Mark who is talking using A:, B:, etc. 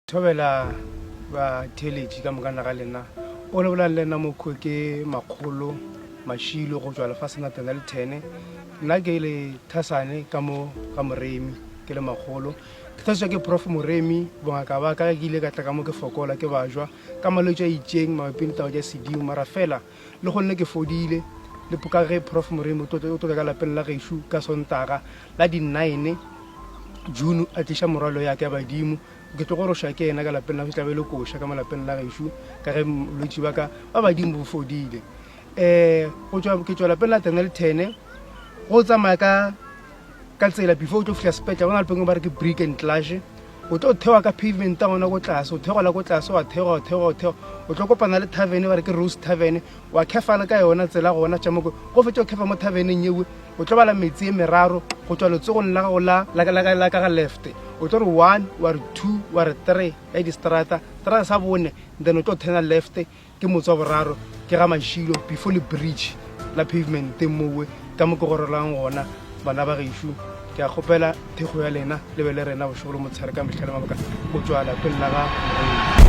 A: Thobela ba theletši ka mokana ga lena o le bolang le nna mokgwe ke makgolo mashilo go tswa lefase natana le 10 nna ke le thasane ka moremi ke le magolo ke thaswa ke prof moremi bongaka ba ka ile ka tla ka mo ke fokola ke bajwa ka malwetse a itšeng mabapi le taba ja sedimo mara fela le gonne ke fodile le poka ge prof moremi o tota ka lapeng la gešo ka sontaga la di 9 June a tliša morwalo ya ke ya badimo ke tlo go roša ke ena ka lapeng la go tlabe le koša ka malapeng la gešo ka ge bolwetse ba ka ba badimo bo fodile ke tswa lapeng la tena le 10 go tsamaya ka tsela before o tlo fihla sepetla go na lepeng ba re ke brick and clash o tlo thewa ka pavement ta gona go tlase o thegola go tlase wa thewa o tlo kopana le tavern ba re ke Rose Tavern wa khefala ka yona tsela gona tšamoko go fetša o khefa mo taverneng yewe o tlo bala metsi e meraro go tswa letsogong la gago la ka ga left o tlo re 1 wa re 2 wa re 3 ya distrata sa bone then o tlo turna left ke motse wa boraro ke ga mashilo before le bridge la pavement mowe ka mo ke gorolang gona bana ba gešo ke a kgopela thego ya lena le be le rena bošogolo motshare ka metlhale mabaka go tswa lapeng la ga